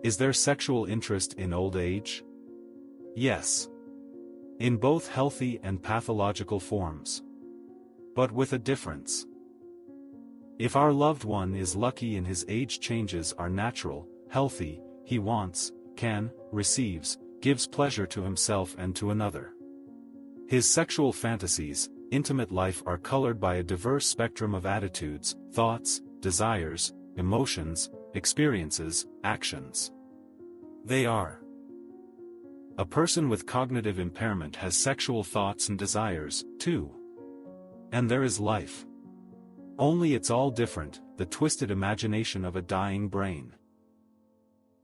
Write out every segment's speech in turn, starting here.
Is there sexual interest in old age? Yes. In both healthy and pathological forms. But with a difference. If our loved one is lucky and his age changes are natural, healthy, he wants, can, receives, gives pleasure to himself and to another. His sexual fantasies, intimate life are colored by a diverse spectrum of attitudes, thoughts, desires, emotions, experiences, actions. They are. A person with cognitive impairment has sexual thoughts and desires, too. And there is life. Only it's all different, the twisted imagination of a dying brain.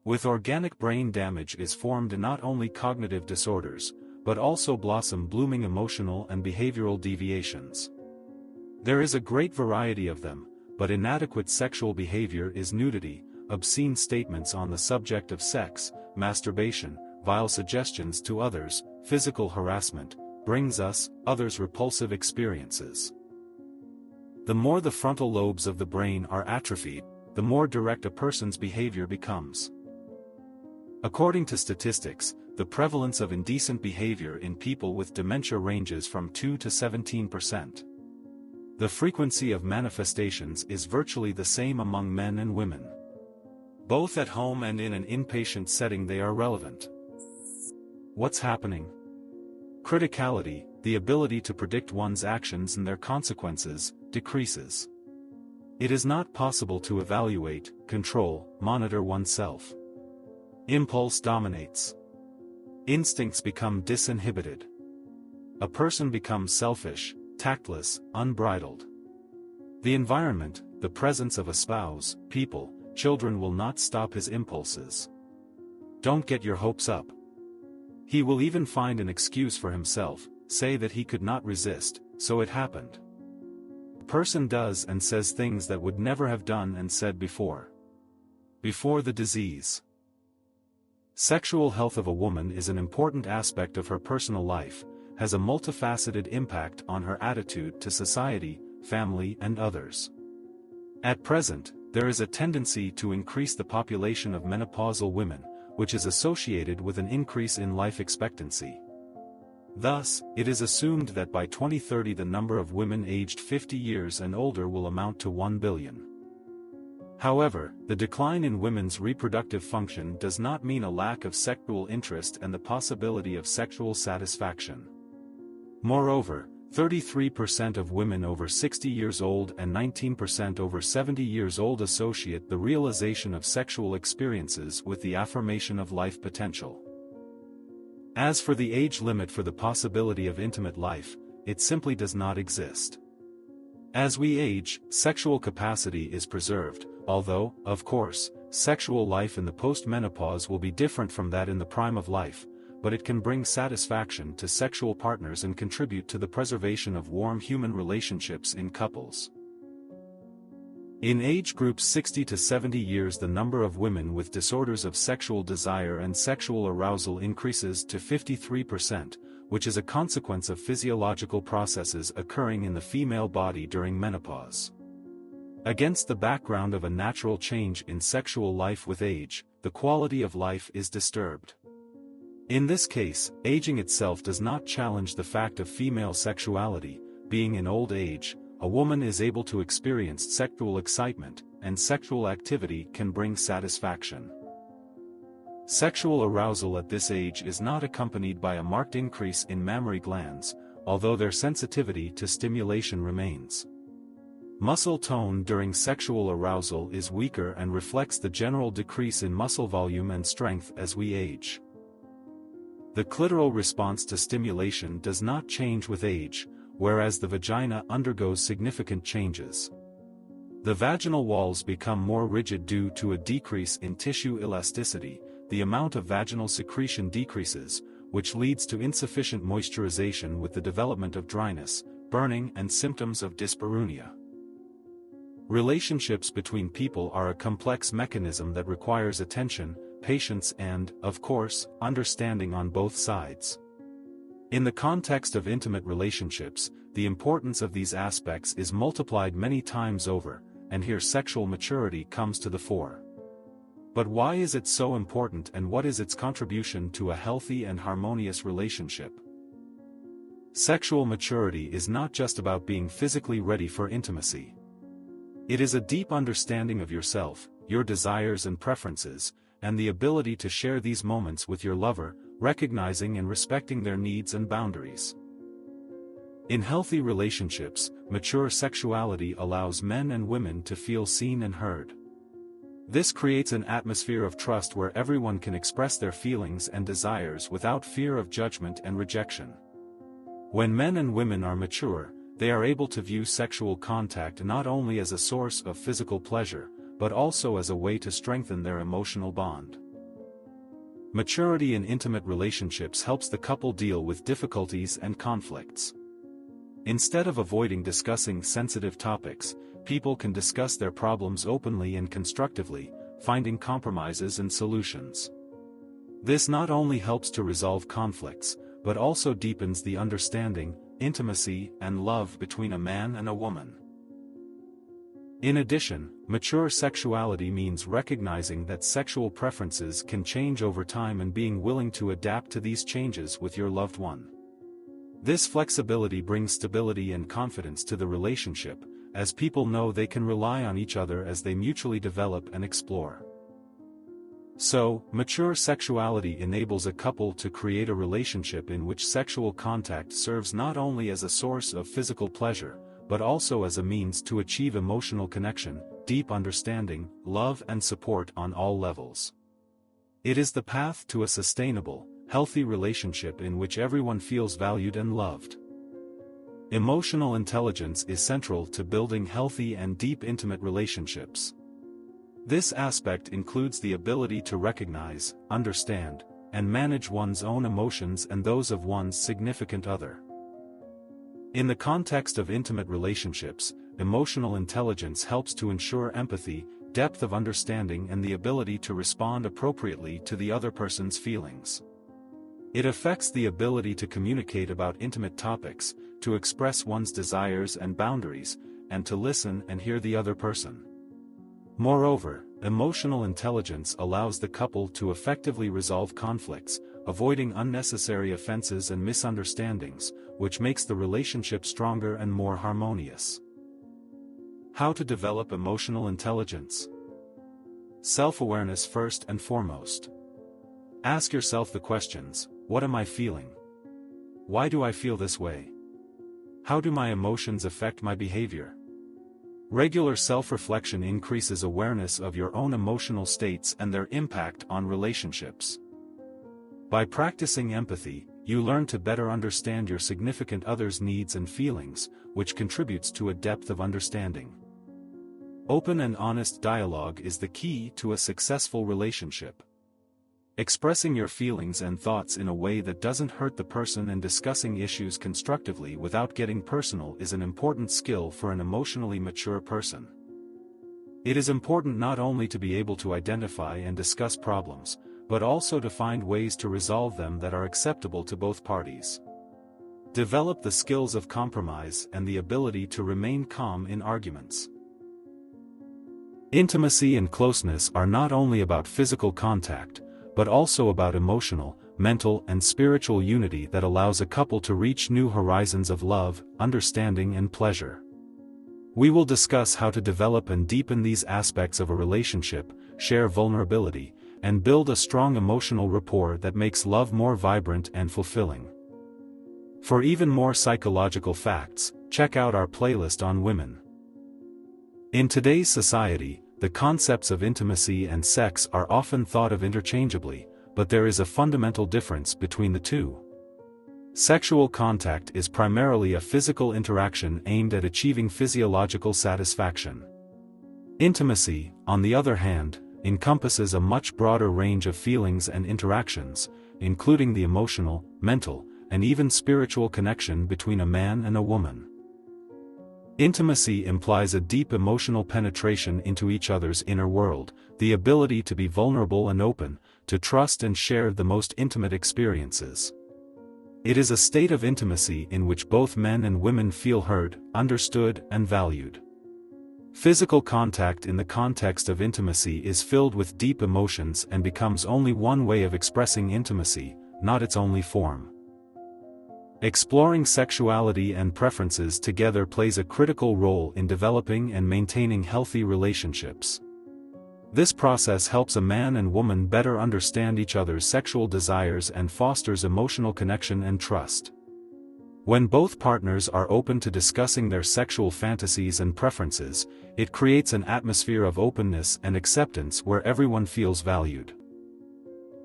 With organic brain damage is formed not only cognitive disorders, but also blossom blooming emotional and behavioral deviations. There is a great variety of them, but inadequate sexual behavior is nudity, obscene statements on the subject of sex, masturbation, vile suggestions to others, physical harassment, brings us, others repulsive experiences. The more the frontal lobes of the brain are atrophied, the more direct a person's behavior becomes. According to statistics, the prevalence of indecent behavior in people with dementia ranges from 2 to 17%. The frequency of manifestations is virtually the same among men and women. Both at home and in an inpatient setting they are relevant. What's happening? Criticality, the ability to predict one's actions and their consequences, decreases. It is not possible to evaluate, control, monitor oneself. Impulse dominates. Instincts become disinhibited. A person becomes selfish, tactless, unbridled. The environment, the presence of a spouse, people, children will not stop his impulses. Don't get your hopes up. He will even find an excuse for himself, say that he could not resist, so it happened. A person does and says things that would never have done and said before. Before the disease. Sexual health of a woman is an important aspect of her personal life, has a multifaceted impact on her attitude to society, family and others. At present, there is a tendency to increase the population of menopausal women, which is associated with an increase in life expectancy. Thus, it is assumed that by 2030 the number of women aged 50 years and older will amount to 1 billion. However, the decline in women's reproductive function does not mean a lack of sexual interest and the possibility of sexual satisfaction. Moreover, 33% of women over 60 years old and 19% over 70 years old associate the realization of sexual experiences with the affirmation of life potential. As for the age limit for the possibility of intimate life, it simply does not exist. As we age, sexual capacity is preserved, although, of course, sexual life in the post-menopause will be different from that in the prime of life, but it can bring satisfaction to sexual partners and contribute to the preservation of warm human relationships in couples. In age groups 60 to 70 years the number of women with disorders of sexual desire and sexual arousal increases to 53%, which is a consequence of physiological processes occurring in the female body during menopause. Against the background of a natural change in sexual life with age, the quality of life is disturbed. In this case, aging itself does not challenge the fact of female sexuality, being in old age, a woman is able to experience sexual excitement, and sexual activity can bring satisfaction. Sexual arousal at this age is not accompanied by a marked increase in mammary glands, although their sensitivity to stimulation remains. Muscle tone during sexual arousal is weaker and reflects the general decrease in muscle volume and strength as we age. The clitoral response to stimulation does not change with age, whereas the vagina undergoes significant changes. The vaginal walls become more rigid due to a decrease in tissue elasticity, the amount of vaginal secretion decreases, which leads to insufficient moisturization with the development of dryness, burning and symptoms of dyspareunia. Relationships between people are a complex mechanism that requires attention, patience and, of course, understanding on both sides. In the context of intimate relationships, the importance of these aspects is multiplied many times over, and here sexual maturity comes to the fore. But why is it so important, and what is its contribution to a healthy and harmonious relationship? Sexual maturity is not just about being physically ready for intimacy. It is a deep understanding of yourself, your desires and preferences, and the ability to share these moments with your lover, recognizing and respecting their needs and boundaries. In healthy relationships, mature sexuality allows men and women to feel seen and heard. This creates an atmosphere of trust where everyone can express their feelings and desires without fear of judgment and rejection. When men and women are mature, they are able to view sexual contact not only as a source of physical pleasure, but also as a way to strengthen their emotional bond. Maturity in intimate relationships helps the couple deal with difficulties and conflicts. Instead of avoiding discussing sensitive topics, people can discuss their problems openly and constructively, finding compromises and solutions. This not only helps to resolve conflicts, but also deepens the understanding, intimacy, and love between a man and a woman. In addition, mature sexuality means recognizing that sexual preferences can change over time and being willing to adapt to these changes with your loved one. This flexibility brings stability and confidence to the relationship, as people know they can rely on each other as they mutually develop and explore. So, mature sexuality enables a couple to create a relationship in which sexual contact serves not only as a source of physical pleasure, but also as a means to achieve emotional connection, deep understanding, love and support on all levels. It is the path to a sustainable, healthy relationship in which everyone feels valued and loved. Emotional intelligence is central to building healthy and deep intimate relationships. This aspect includes the ability to recognize, understand, and manage one's own emotions and those of one's significant other. In the context of intimate relationships, emotional intelligence helps to ensure empathy, depth of understanding, and the ability to respond appropriately to the other person's feelings. It affects the ability to communicate about intimate topics, to express one's desires and boundaries, and to listen and hear the other person. Moreover, emotional intelligence allows the couple to effectively resolve conflicts, avoiding unnecessary offenses and misunderstandings, which makes the relationship stronger and more harmonious. How to develop emotional intelligence? Self-awareness first and foremost. Ask yourself the questions: what am I feeling? Why do I feel this way? How do my emotions affect my behavior? Regular self-reflection increases awareness of your own emotional states and their impact on relationships. By practicing empathy, you learn to better understand your significant other's needs and feelings, which contributes to a depth of understanding. Open and honest dialogue is the key to a successful relationship. Expressing your feelings and thoughts in a way that doesn't hurt the person and discussing issues constructively without getting personal is an important skill for an emotionally mature person. It is important not only to be able to identify and discuss problems, but also to find ways to resolve them that are acceptable to both parties. Develop the skills of compromise and the ability to remain calm in arguments. Intimacy and closeness are not only about physical contact, but also about emotional, mental, and spiritual unity that allows a couple to reach new horizons of love, understanding, and pleasure. We will discuss how to develop and deepen these aspects of a relationship, share vulnerability, and build a strong emotional rapport that makes love more vibrant and fulfilling. For even more psychological facts, check out our playlist on women. In today's society, the concepts of intimacy and sex are often thought of interchangeably, but there is a fundamental difference between the two. Sexual contact is primarily a physical interaction aimed at achieving physiological satisfaction. Intimacy, on the other hand, encompasses a much broader range of feelings and interactions, including the emotional, mental, and even spiritual connection between a man and a woman. Intimacy implies a deep emotional penetration into each other's inner world, the ability to be vulnerable and open, to trust and share the most intimate experiences. It is a state of intimacy in which both men and women feel heard, understood, and valued. Physical contact in the context of intimacy is filled with deep emotions and becomes only one way of expressing intimacy, not its only form. Exploring sexuality and preferences together plays a critical role in developing and maintaining healthy relationships. This process helps a man and woman better understand each other's sexual desires and fosters emotional connection and trust. When both partners are open to discussing their sexual fantasies and preferences, it creates an atmosphere of openness and acceptance where everyone feels valued.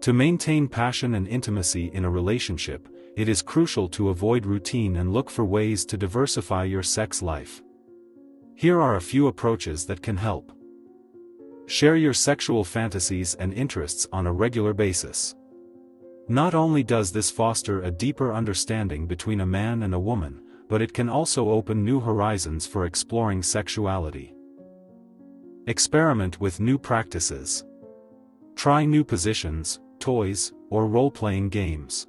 To maintain passion and intimacy in a relationship, it is crucial to avoid routine and look for ways to diversify your sex life. Here are a few approaches that can help. Share your sexual fantasies and interests on a regular basis. Not only does this foster a deeper understanding between a man and a woman, but it can also open new horizons for exploring sexuality. Experiment with new practices. Try new positions, toys, or role-playing games.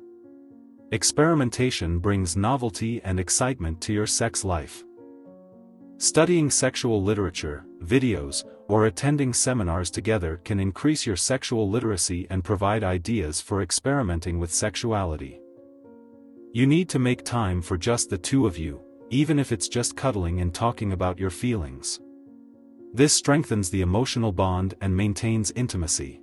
Experimentation brings novelty and excitement to your sex life. Studying sexual literature, videos, or attending seminars together can increase your sexual literacy and provide ideas for experimenting with sexuality. You need to make time for just the two of you, even if it's just cuddling and talking about your feelings. This strengthens the emotional bond and maintains intimacy.